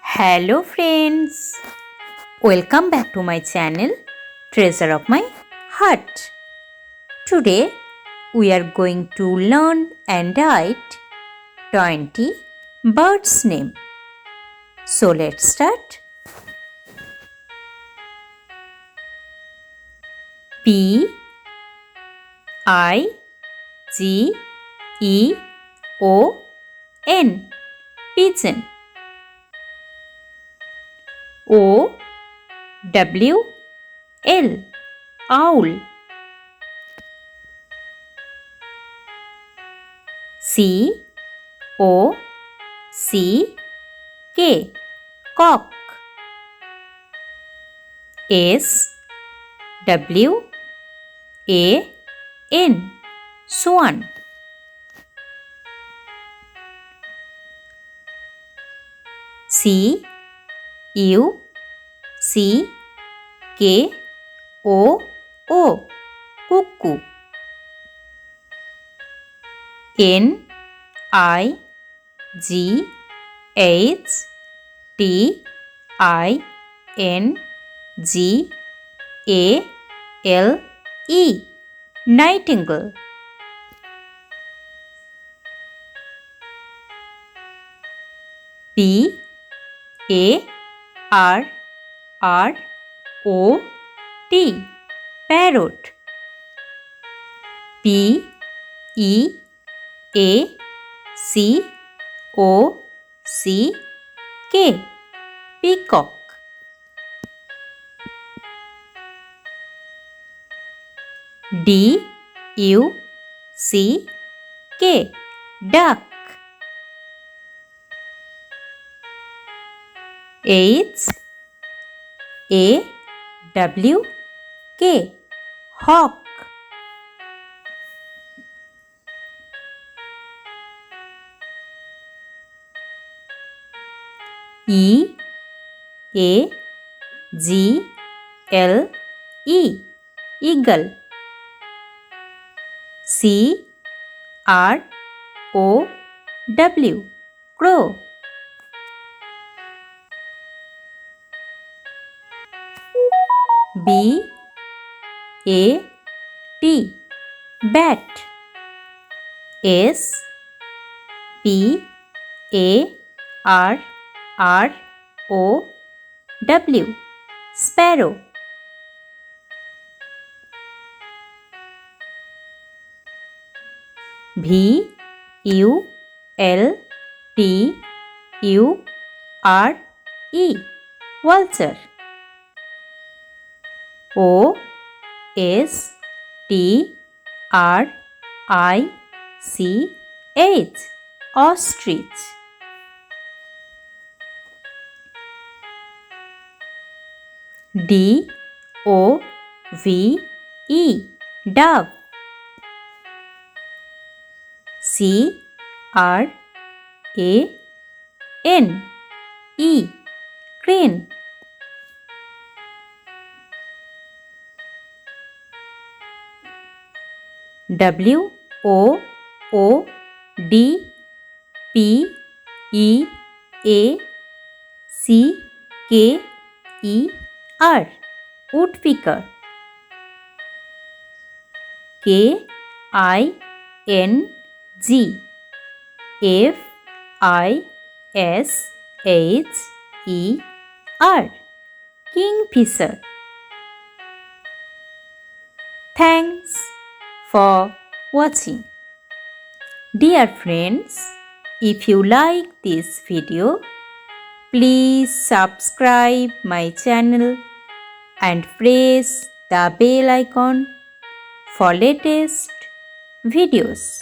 Hello friends, welcome back to my channel Treasure of My Heart. Today we are going to learn and write 20 birds' name. So let's start. P I G E O N Pigeon. O W L Owl. C O C K Cock. S W A N Swan. C U C K O O Cuckoo. N I G H T I N G A L E Nightingale. P A R R O T Parrot. P E A C O C K Peacock. D U C K Duck. H A W K Hawk. E A G L E Eagle. C R O W Crow. B A T Bat. S P A R R O W Sparrow. V U L T U R E Vulture. O S T R I C H Ostrich. D O V E Dove. C R A N E Crane. W O O D P E A C K E R Woodpecker. K I N G F I S H E R Kingfisher. Thanks for watching. Dear friends, if you like this video, please subscribe my channel and press the bell icon for latest videos.